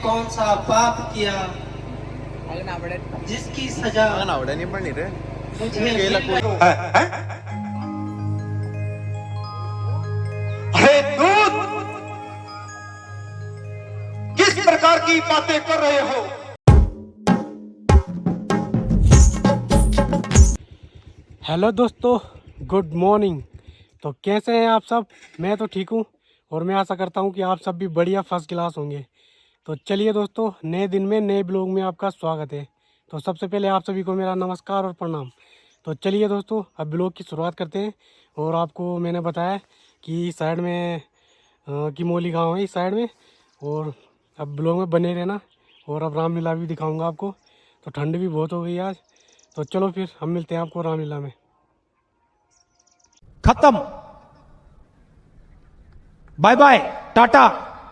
कौन सा पाप किया जिसकी सजा मुझे अरे दूध किस प्रकार की बातें कर रहे हो? हेलो दोस्तों, गुड मॉर्निंग। तो कैसे हैं आप सब? मैं तो ठीक हूँ और मैं आशा करता हूँ कि आप सब भी बढ़िया फर्स्ट क्लास होंगे। तो चलिए दोस्तों, नए दिन में नए ब्लॉग में आपका स्वागत है। तो सबसे पहले आप सभी को मेरा नमस्कार और प्रणाम। तो चलिए दोस्तों, अब ब्लॉग की शुरुआत करते हैं। और आपको मैंने बताया कि इस साइड में किमोली गाँव है, इस साइड में। और अब ब्लॉग में बने रहना। और अब रामलीला भी दिखाऊँगा आपको। तो ठंड भी बहुत हो गई आज। तो चलो फिर हम मिलते हैं आपको रामलीला में। खत्म, bye bye, tata,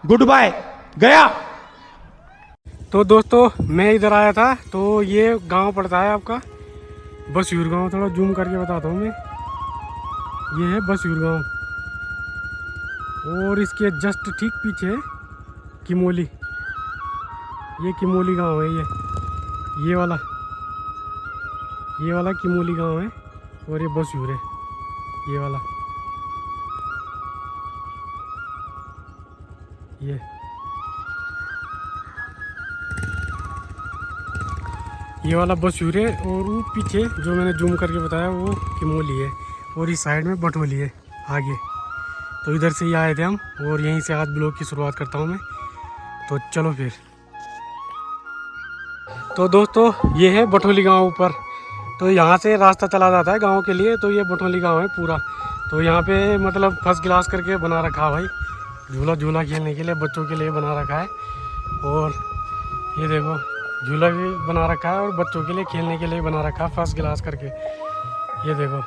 good bye, गया। तो दोस्तों, मैं इधर आया था। तो ये गांव पड़ता है आपका बसयूर गांव। थोड़ा जूम करके बताता हूँ मैं। ये है बसयूर गांव और इसके जस्ट ठीक पीछे किमोली। ये किमोली गांव है। ये वाला किमोली गांव है। और ये बसयूर है, ये वाला। ये वाला बसयूर है। और वो पीछे जो मैंने जूम करके बताया वो किमोली है। और इस साइड में बटोली है आगे। तो इधर से ही आए थे हम और यहीं से आज ब्लॉग की शुरुआत करता हूँ मैं। तो चलो फिर। तो दोस्तों, ये है बटोली गांव ऊपर। तो यहाँ से रास्ता चला जाता है गांव के लिए। तो ये बटोली गांव है पूरा। तो यहाँ पे मतलब फर्स्ट क्लास करके बना रखा भाई, झूला खेलने के लिए बच्चों के लिए बना रखा है। और ये देखो, झूला भी बना रखा है और बच्चों के लिए खेलने के लिए बना रखा है फर्स्ट क्लास करके। ये देखो,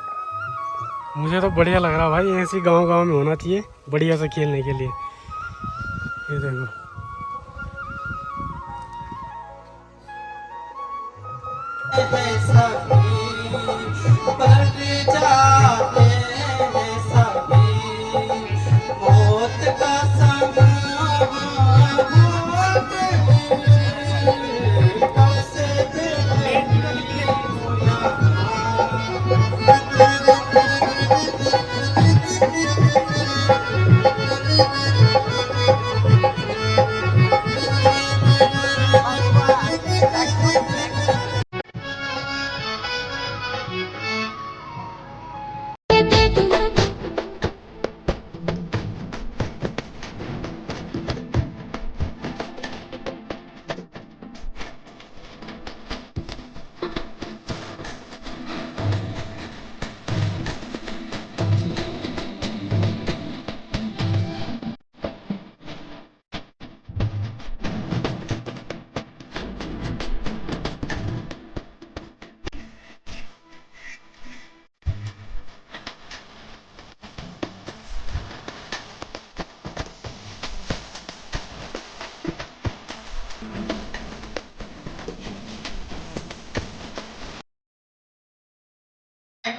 मुझे तो बढ़िया लग रहा भाई। ऐसी गांव में होना चाहिए बढ़िया से खेलने के लिए। ये देखो, मौत का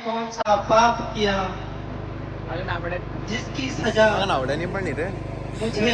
कौन सा पाप किया जिसकी सजा मुझे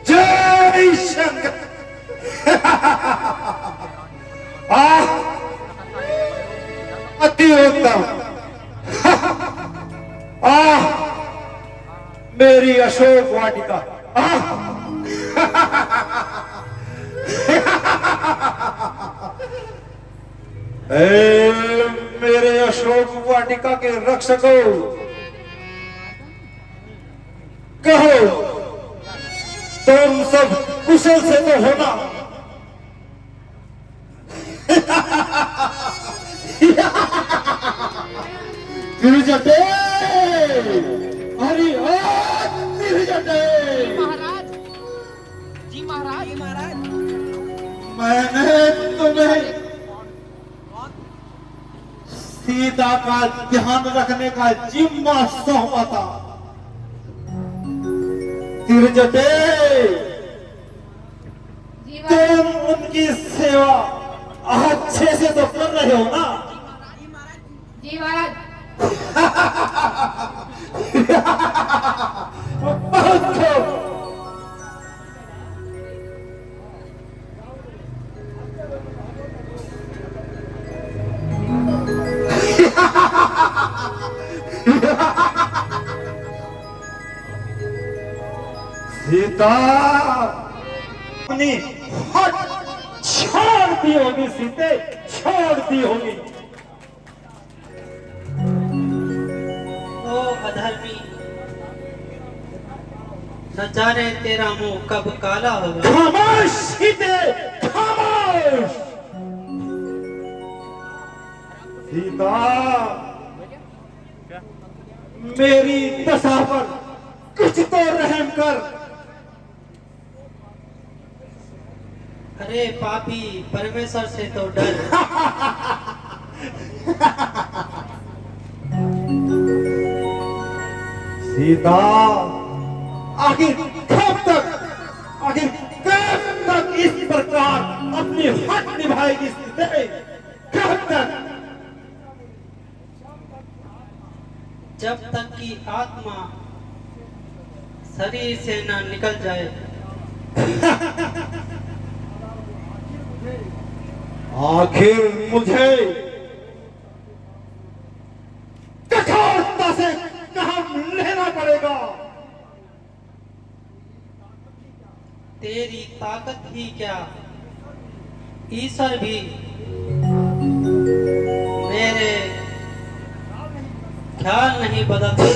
जय शंकर। आह, अति उत्तम। आह, मेरी अशोक वाटिका। आह, मेरे अशोक वाटिका के रक्षकों, कहो तुम सब कुशल से तो होना? तिरजटे, हरि ओम तिरजटे। महाराज जी, महाराज मैंने तुम्हें सीता का ध्यान रखने का जिम्मा सौंपा था। तिरजटे, तुम उनकी सेवा अच्छे से तो कर रहे हो ना? जी महाराज। बहुत खूब। सीता अपनी हट छोड़ दी होगी, सीते छोड़ दी होगी। ओ अधर्मी, न जाने तेरा मुंह कब काला होगा। खामोश सीते, खामोश। सीता, मेरी दशा पर कुछ तो रहम कर। अरे पापी, परमेश्वर से तो डर। सीता, आखिर कब तक इस प्रकार अपनी हक निभाएगी सीते? कब तक? जब तक कि आत्मा शरीर से न निकल जाए। आखिर मुझे कठोरता से काम लेना पड़ेगा। तेरी ताकत ही क्या, ईश्वर भी मेरे ख्याल नहीं बदलते।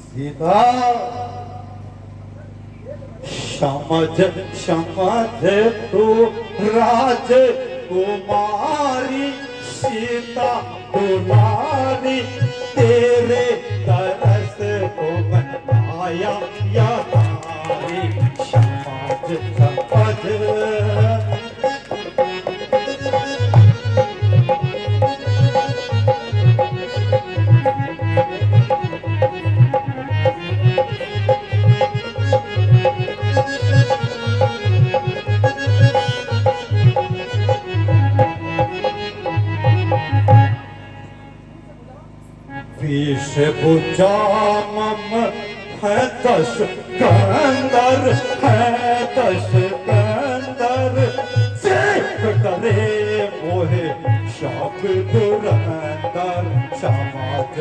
सीता, समझ तू राज कुमारी, सीता दुलारी, तेरे तरस को बनाया या तारी। समझ विषभुजामम है दश कंदर, है दश कंदर, चेक करे मोहे शौक दुरंदर। समझ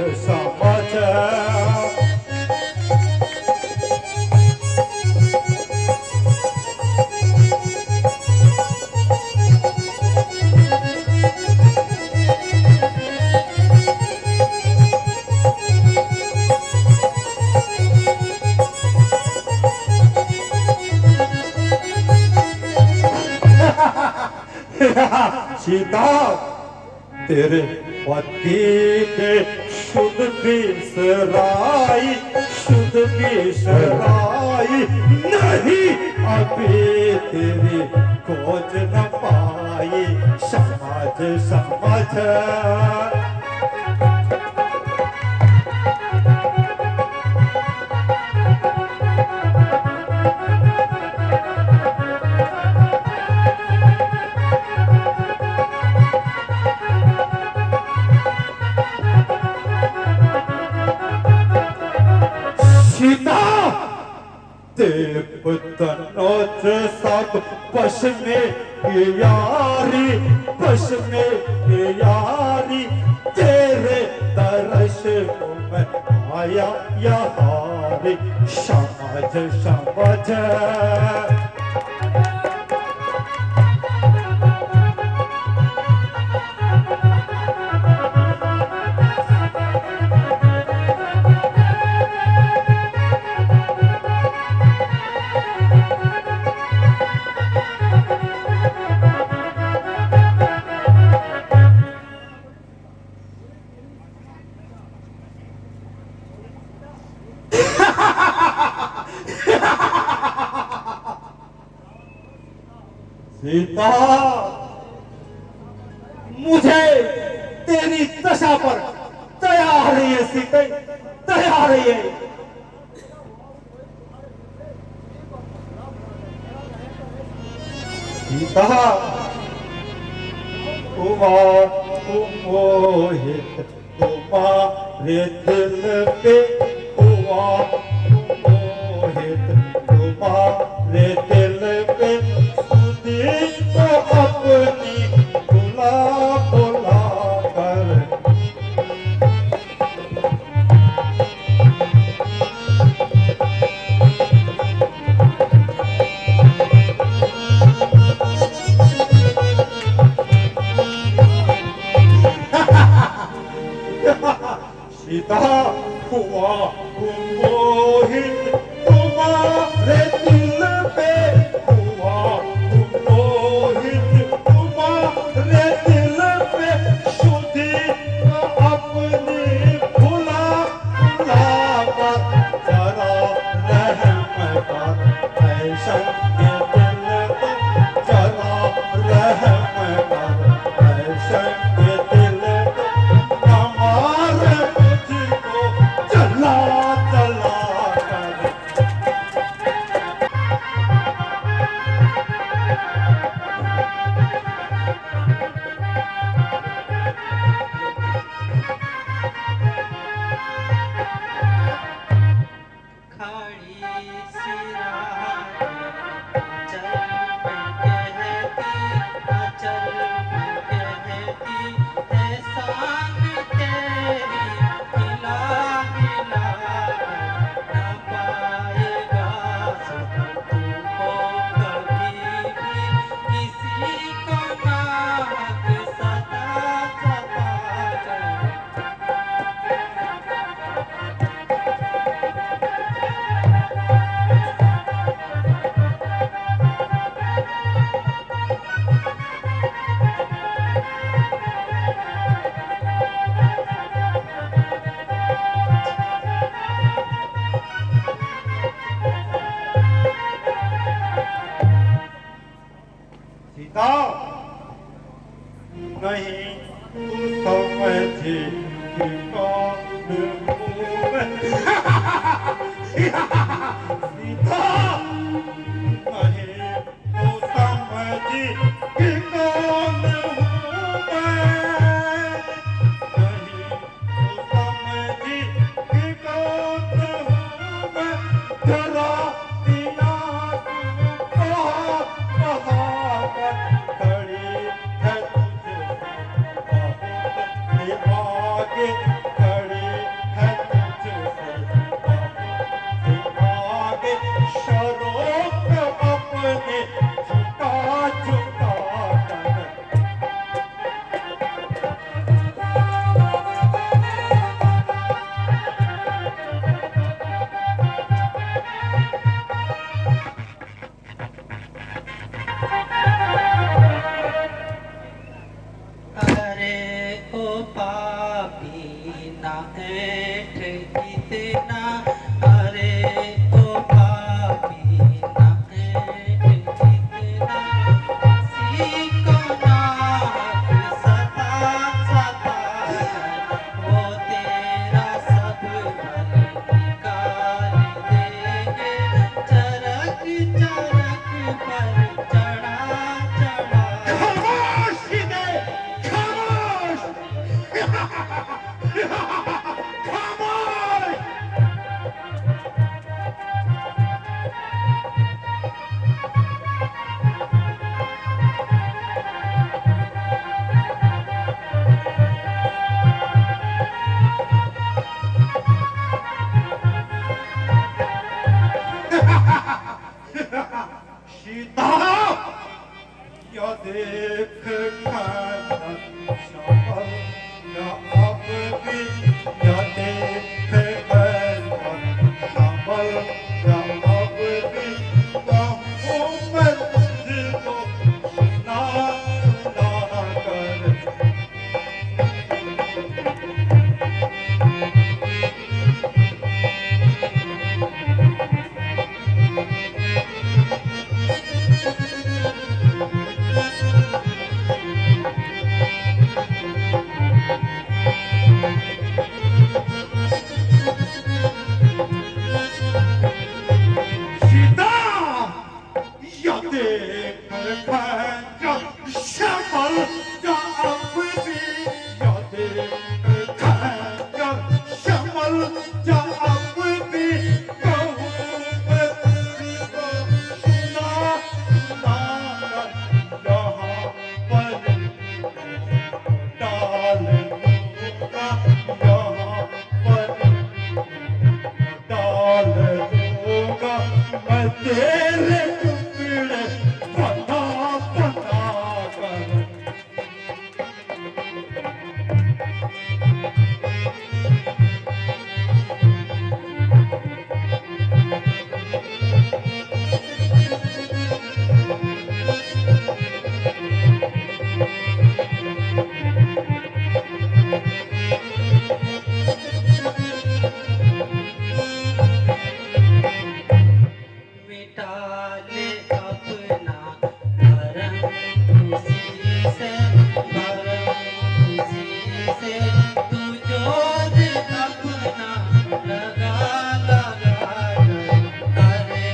सीता, तेरे पति के शुद्ध बिसराई, शुद्ध बिसराई नहीं, अभी तेरी खोज न पाई। समझ देव तनोज सब बस में ये यारी, बस में ये यारी, तेरे दर्श को मैं आया यारी, समझ समझ। सीता, मुझे तेरी दशा पर दया आ रही है सीता, दया आ रही है। सीता, मोहित तुम्हारे दिल पे हुआ, मोहित तुम्हारे दिल पे, तो अपनी बुला बुला कर। सीता, हुआ मोहित तुम्हारे दिल पे हुआ, मोहित तुम्हारे दिल पे, सुधी अपनी भुला भुला कर, जरा रहम कर ऐसा के दिल को, जरा रहम कर ऐसा के दिल को, हमारे मुझको चला चला कर। खड़ी सी राह चल मैं कहती, चल मैं कहती, है सांग तेरी हिला हिला न पाएगा सुख तुमको कभी भी, किसी को नाहक सता सता कर। सीता, नहीं तू समझी कि कौन हूँ मैं। सीता, नहीं तू समझी कि कौन हूँ मैं, नहीं तू समझी कि कौन हूँ मैं, जरा दिया तुमको बहाकर, खड़ी है तुझसे बहुत ही आगे, खड़ी है तुझसे बहुत ही आगे, शरों पे अपने झुका झुका कर। अरे ओ पापी ना ऐठ इतना, अरे ओ पापी ना ऐठ इतना, किसी को नाहक सता सता कर, वो तेरा सब भल निकाल देंगे, चरक चरक पर चढ़ा चढ़ा। खामोश सीधे, खामोश, खामोश। मिटा ले अपना भरम खुशी से, भरम खुशी से तू जोर अपना लगा लगा करे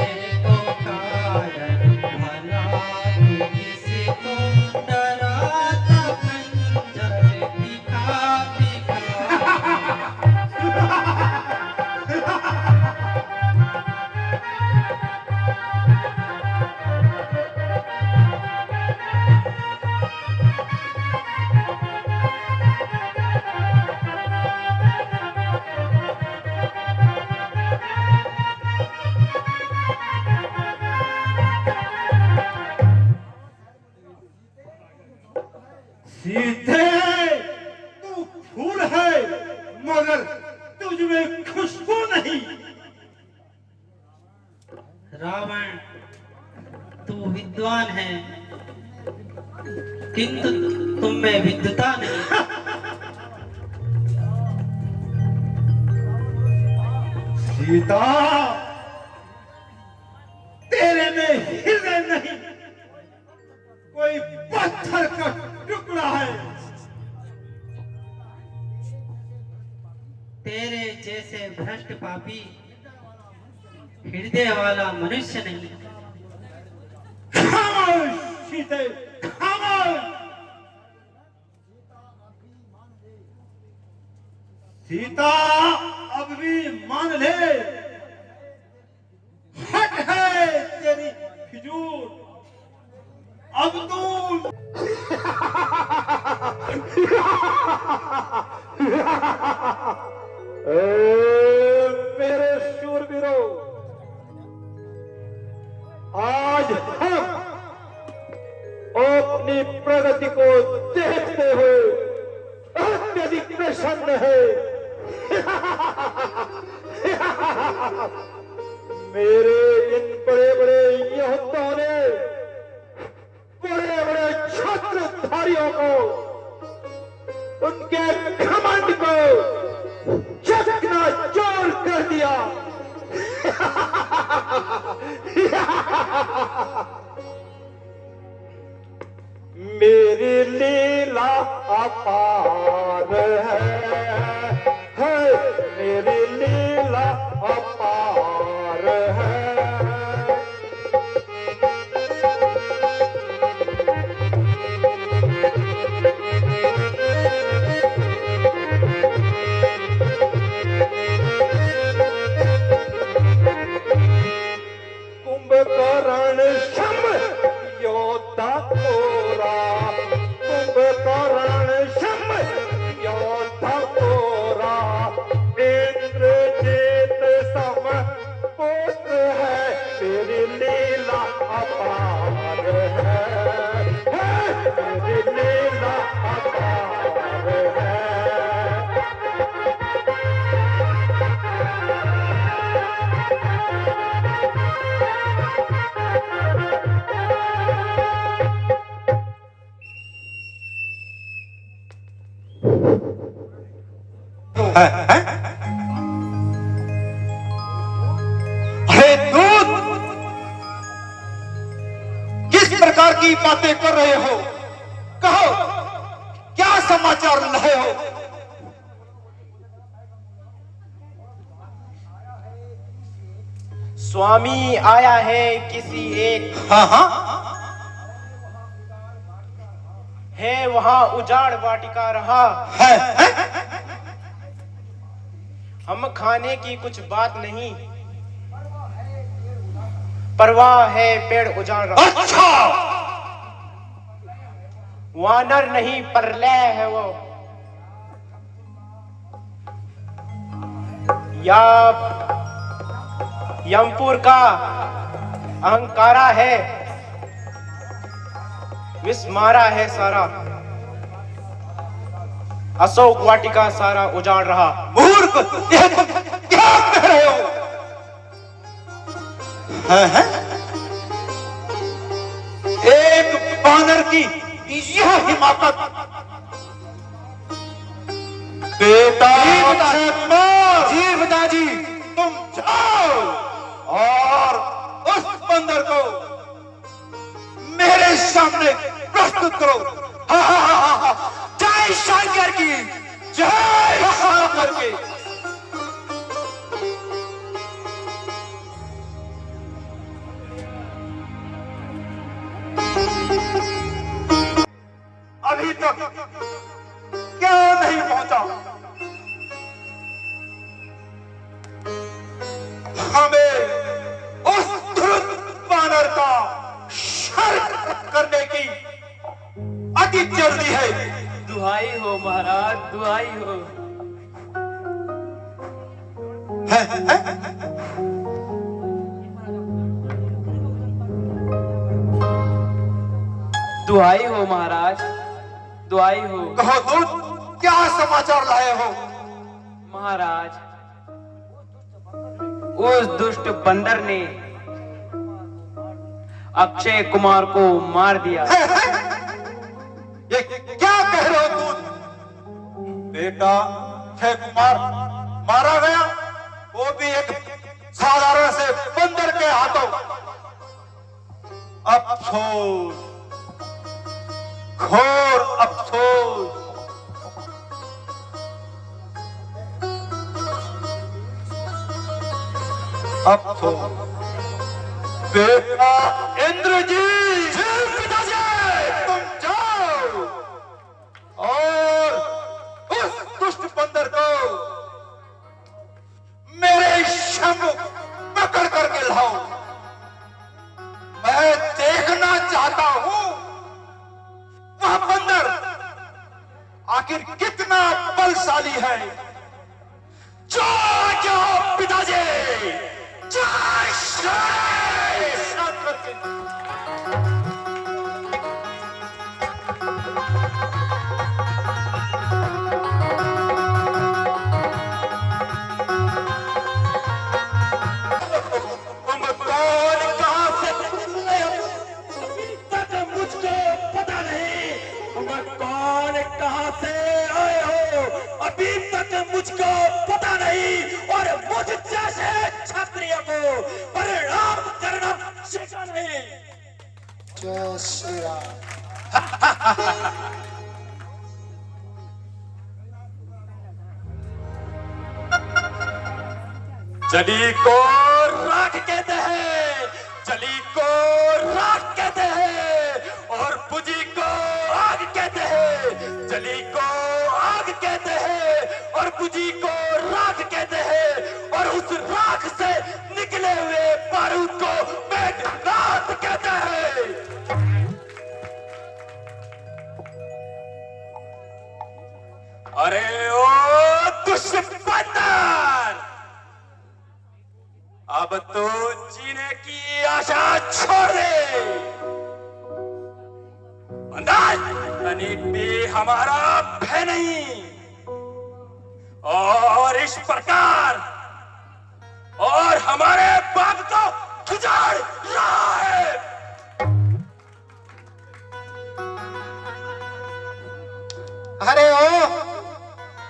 को कारण भला तू किसको डराता खंजर दिखा दिखा। सीधे तू फूल है मगर तुझ में खुशबू नहीं। रावण तू विद्वान है किंतु तुम में विद्वता नहीं। सीता तेरे में हृदय नहीं, कोई पत्थर का टुकड़ा है। तेरे जैसे भ्रष्ट पापी हृदय वाला मनुष्य नहीं। खामोश सीते, खामोश। सीता अब भी मान ले, हट है तेरी फिजूल। अब तू मेरे शूरवीरों, आज हम अपनी प्रगति को देखते हुए अत्यधिक प्रसन्न है। मेरे इन बड़े बड़े योद्धाओं ने बड़े बड़े छत्रधारियों को, उनके घमंड को चकनाचूर कर दिया। मेरी लीला अपार है, मेरी लीला अपार है। कुंभकर्ण शम योद्धा कोरा, कुंभकर्ण शम योद्धा कोरा, इंद्रजीत सम पुत्र है, तेरी लीला अपार है, तेरी लीला अपार है। अरे दूत, किस प्रकार की बातें कर रहे हो? कहो, क्या समाचार लाए हो? स्वामी आया है किसी एक, हाँ हाँ, है वहां उजाड़ वाटिका रहा, है? हम खाने की कुछ बात नहीं, परवाह है पेड़ उजाड़ रहा। अच्छा, वानर नहीं परलय है वो, या यमपुर का अहंकारा है, विस्मारा है सारा, अशोक वाटिका सारा उजाड़ रहा। मूर्ख, यह तुम क्या कह रहे हो? है? एक बानर की यह हिमाकत, बेटा दुहाई हो महाराज, दुहाई हो। दुहाई हो महाराज, दुहाई हो। कहो दूत, क्या समाचार लाए हो? महाराज, उस दुष्ट बंदर ने अक्षय कुमार को मार दिया। ये क्या कह रहे हो दूत? बेटा अक्षय कुमार मारा गया, वो भी एक साधारण से बंदर के हाथों। अफसोस, घोर अफसोस। अफसोस बेटा इंद्रजीत, पिताजी तुम जाओ और उस दुष्ट बंदर को मेरे सम्मुख पकड़ करके लाओ। मैं देखना चाहता हूं वह बंदर आखिर कितना बलशाली है। जय पिताजी, जय श्री शंकर। तुम कौन, कहां से तक मुझको पता नहीं। तुम कौन, कहां से आए हो अभी तक मुझको पता नहीं। और मुझ जैसे क्षत्रिय को परिणाम करना सीखा नहीं। जय श्री राम। जली को राख कहते हैं, जली को राख कहते हैं, और बुझी को आग कहते हैं। जली को आग कहते हैं और बुझी को राख कहते हैं, और उस राख से निकले हुए बारूद को मेघनाद कहते हैं। अरे ओ दुष्पंदर, अब तो जीने की आशा छोड़ दे। अनिट भी हमारा भय नहीं, और इस प्रकार और हमारे बाप को उजाड़ रहा है। अरे ओ,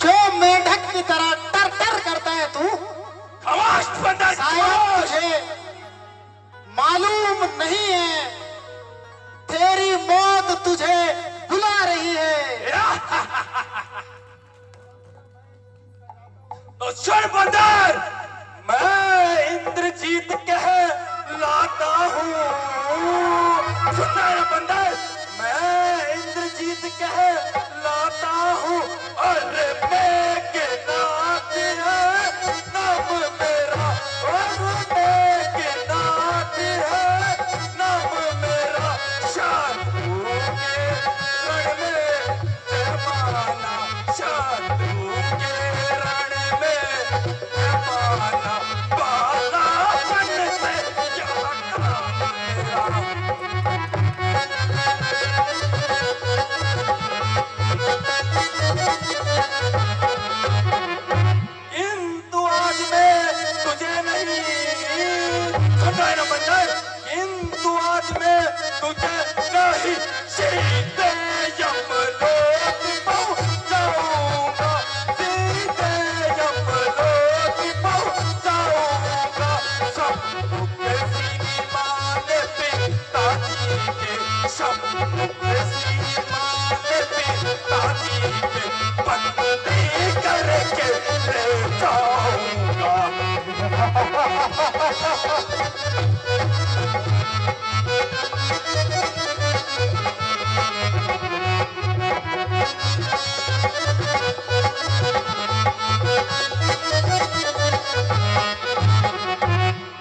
जो मेढक की तरह टर टर करता है तू। खमोश बंदर, शायद तुझे मालूम नहीं है, तेरी मौत तुझे बुला रही है। तो सुन बंदर, मैं इंद्रजीत कह लाता हूँ। सुनता है बंदर, मैं इंद्रजीत कह लाता हूँ। अरे मेघनाद है नाम मेरा, अरे मेघनाद है नाम मेरा। शांतु के रण में जमाना, शांतु के रण में जमाना, बाला बन से जाना मेरा। किंतु आज मैं तुझे नहीं, सुनता है ना बंदर, किंतु आज मैं तुझे नहीं, सीधे यमलोक पहुंचाऊंगा, सीधे यमलोक पहुंचाऊंगा। सम्मुख सीमा ने पिताजी के, सम्मुख सीमा ने पिताजी के बंदी करके ले जाऊंगा।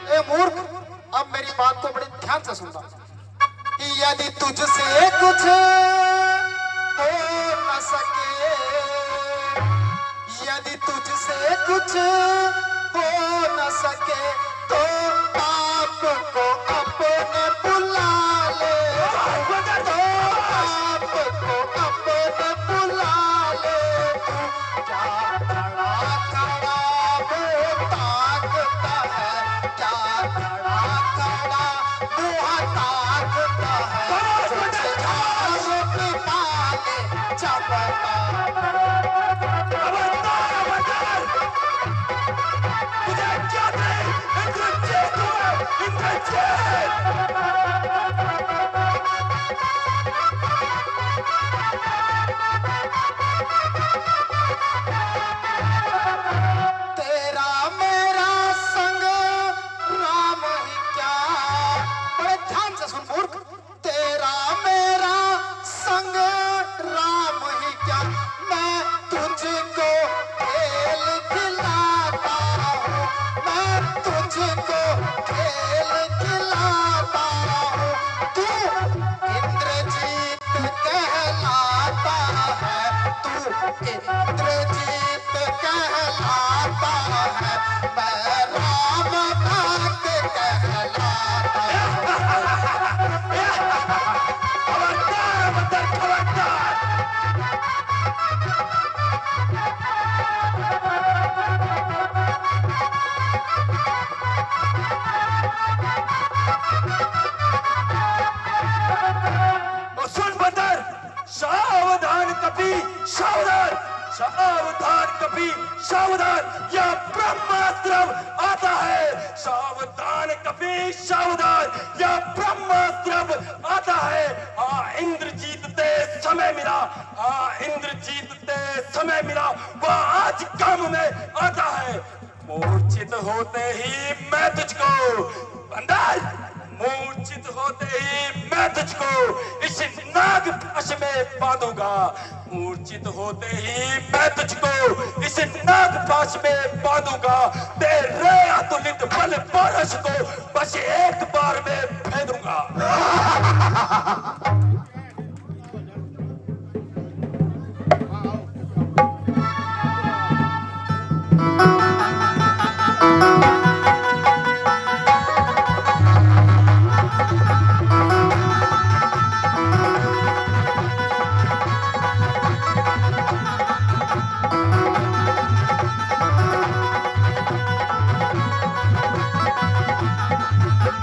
ए मूर्ख, अब मेरी बात को बड़े ध्यान से सुनना। यदि तुझसे कुछ हो न सके पता। खबरदार खबरदार, मुझे क्या नहीं, इंद्रजीत हूँ मैं, इंद्रजीत। तेरा मेरा संग राम ही क्या, बड़े ध्यान से सुन मूर्ख। तेरा मेरा संग राम ही क्या, मैं तुझको खेल खिलाता हूँ, मैं तुझको खेल खिलाता हूँ। तू इंद्रजीत कहलाता है, तू इंद्रजीत कहलाता है, मैं राम भक्त कहलाता हूँ। खबरदार खबरदार खबरदार। और सुन बंदर, सावधान कपी सावधान, सावधान कपी सावधान, यह ब्रह्मास्त्र आता है। सावधान कपी सावधान, यह ब्रह्मास्त्र आता है। इंद्रजीत ते समय मिला, इंद्रजीत ते समय मिला, वह आज काम में आता है। मूर्छित होते ही मैं तुझको, बंदर मूर्छित होते ही मैं तुझको इस नाग पाश में बांधूंगा। मूर्छित होते ही मैं तुझको इस नाग पाश में बांधूंगा। तेरे अतुलित बल पारस को बस एक बार में फेंकूंगा।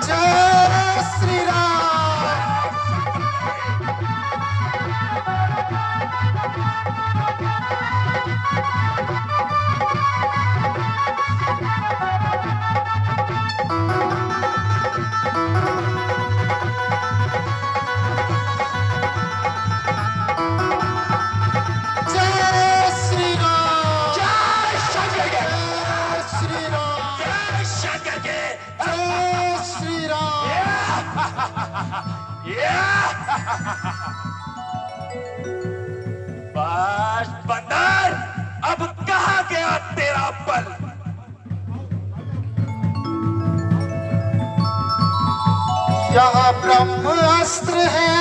जय श्री राम। जय श्री राम। जय शंकर के, जय श्री राम। जय शंकर के। जय श्री राम। बस बंदर, अब कहाँ गया तेरा बल? यह ब्रह्मास्त्र है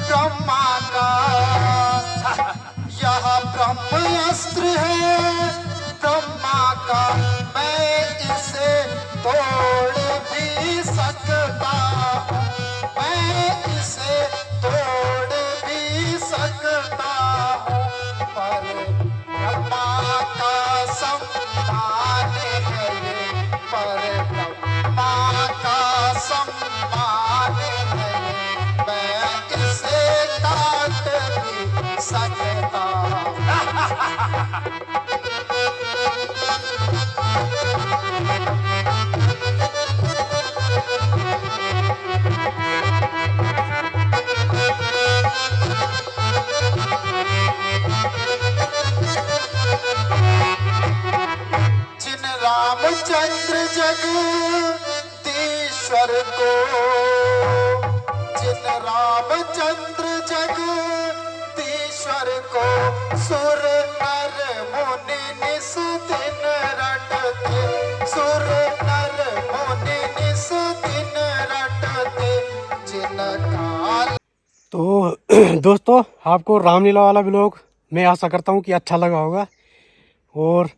ब्रह्मा का, यह ब्रह्मास्त्र है ब्रह्मा का, मैं इसे तोड़ भी सकता हूँ, मैं इसे तोड़ भी सकता हूँ, पर ब्रह्मा का सम्मान है ये, पर ब्रह्मा का सम्मान है ये, मैं इसे काट भी सकता हूँ। जिन रामचंद्र जगदीश्वर को, जिन रामचंद्र जगदीश्वर को सुर नर मुनि निस दिन रटते, सुर नर मुनि निस दिन रटते, जिन काल। तो दोस्तों, आपको रामलीला वाला ब्लॉग मैं आशा करता हूँ कि अच्छा लगा होगा और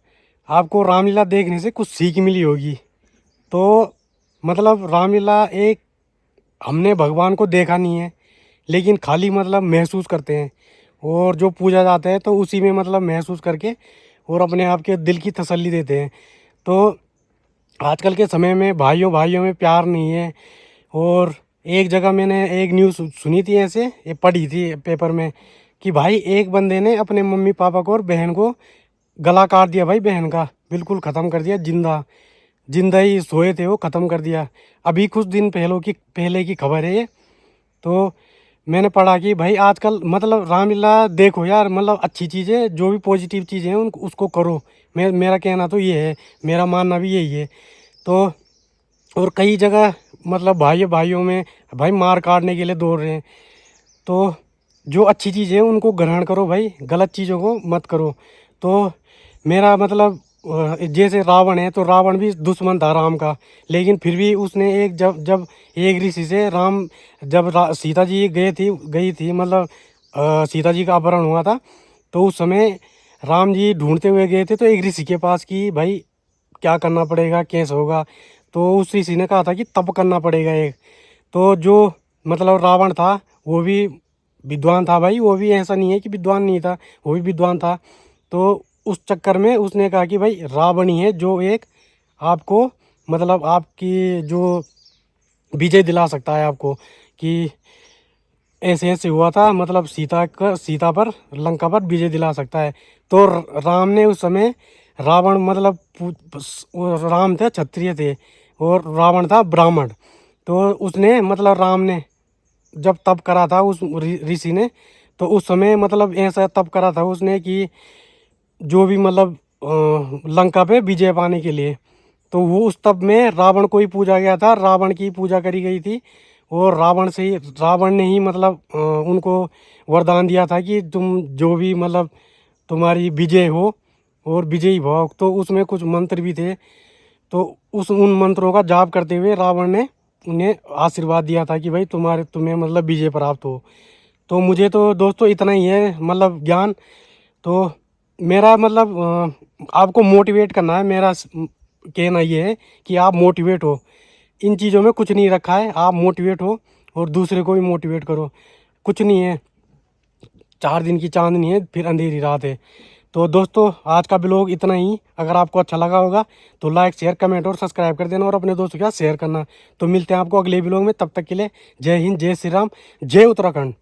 आपको रामलीला देखने से कुछ सीख मिली होगी। तो मतलब रामलीला एक, हमने भगवान को देखा नहीं है लेकिन खाली मतलब महसूस करते हैं, और जो पूजा जाता है तो उसी में मतलब महसूस करके और अपने आप के दिल की तसल्ली देते हैं। तो आजकल के समय में भाइयों भाइयों में प्यार नहीं है। और एक जगह मैंने एक न्यूज़ सुनी थी, ऐसे ये पढ़ी थी पेपर में कि भाई एक बंदे ने अपने मम्मी पापा को और बहन को गला काट दिया भाई, बहन का बिल्कुल ख़त्म कर दिया, जिंदा ही सोए थे वो, ख़त्म कर दिया। अभी कुछ दिन पहले की खबर है ये। तो मैंने पढ़ा कि भाई आजकल मतलब रामलीला देखो यार, मतलब अच्छी चीज़ें, जो भी पॉजिटिव चीज़ें हैं उनको उसको करो। मेरा कहना तो ये है, मेरा मानना भी यही है। तो और कई जगह मतलब भाइयों में भाई मार काटने के लिए दौड़ रहे हैं। तो जो अच्छी चीज़ें हैं उनको ग्रहण करो भाई, गलत चीज़ों को मत करो। तो मेरा मतलब जैसे रावण है, तो रावण भी दुश्मन था राम का, लेकिन फिर भी उसने जब एक ऋषि से सीता जी गई थी मतलब सीता जी का अपहरण हुआ था, तो उस समय राम जी ढूंढते हुए गए थे तो एक ऋषि के पास कि भाई क्या करना पड़ेगा, कैसे होगा। तो उस ऋषि ने कहा था कि तप करना पड़ेगा एक। तो जो मतलब रावण था वो भी विद्वान था भाई, वो भी ऐसा नहीं है कि विद्वान नहीं था, वो भी विद्वान था। तो उस चक्कर में उसने कहा कि भाई रावण ही है जो एक आपको मतलब आपकी जो विजय दिला सकता है आपको, कि ऐसे ऐसे हुआ था, मतलब सीता पर लंका पर विजय दिला सकता है। तो राम ने उस समय रावण मतलब राम थे क्षत्रिय थे और रावण था ब्राह्मण। तो उसने मतलब राम ने जब तप करा था उस ऋषि ने, तो उस समय मतलब ऐसा तप करा था उसने कि जो भी मतलब लंका पे विजय पाने के लिए। तो वो उस तप में रावण को ही पूजा गया था, रावण की पूजा करी गई थी। और रावण ने ही मतलब उनको वरदान दिया था कि तुम जो भी मतलब तुम्हारी विजय हो और विजयी भव। तो उसमें कुछ मंत्र भी थे, तो उन मंत्रों का जाप करते हुए रावण ने उन्हें आशीर्वाद दिया था कि भाई तुम्हें मतलब विजय प्राप्त हो। तो मुझे तो दोस्तों इतना ही है मतलब ज्ञान। तो मेरा मतलब आपको मोटिवेट करना है, मेरा कहना ये है कि आप मोटिवेट हो, इन चीज़ों में कुछ नहीं रखा है, आप मोटिवेट हो और दूसरे को भी मोटिवेट करो। कुछ नहीं है, 4 दिन की चांदनी है फिर अंधेरी रात है। तो दोस्तों आज का ब्लॉग इतना ही। अगर आपको अच्छा लगा होगा तो लाइक शेयर कमेंट और सब्सक्राइब कर देना और अपने दोस्तों के साथ शेयर करना। तो मिलते हैं आपको अगले ब्लॉग में, तब तक के लिए जय हिंद, जय श्री राम, जय उत्तराखंड।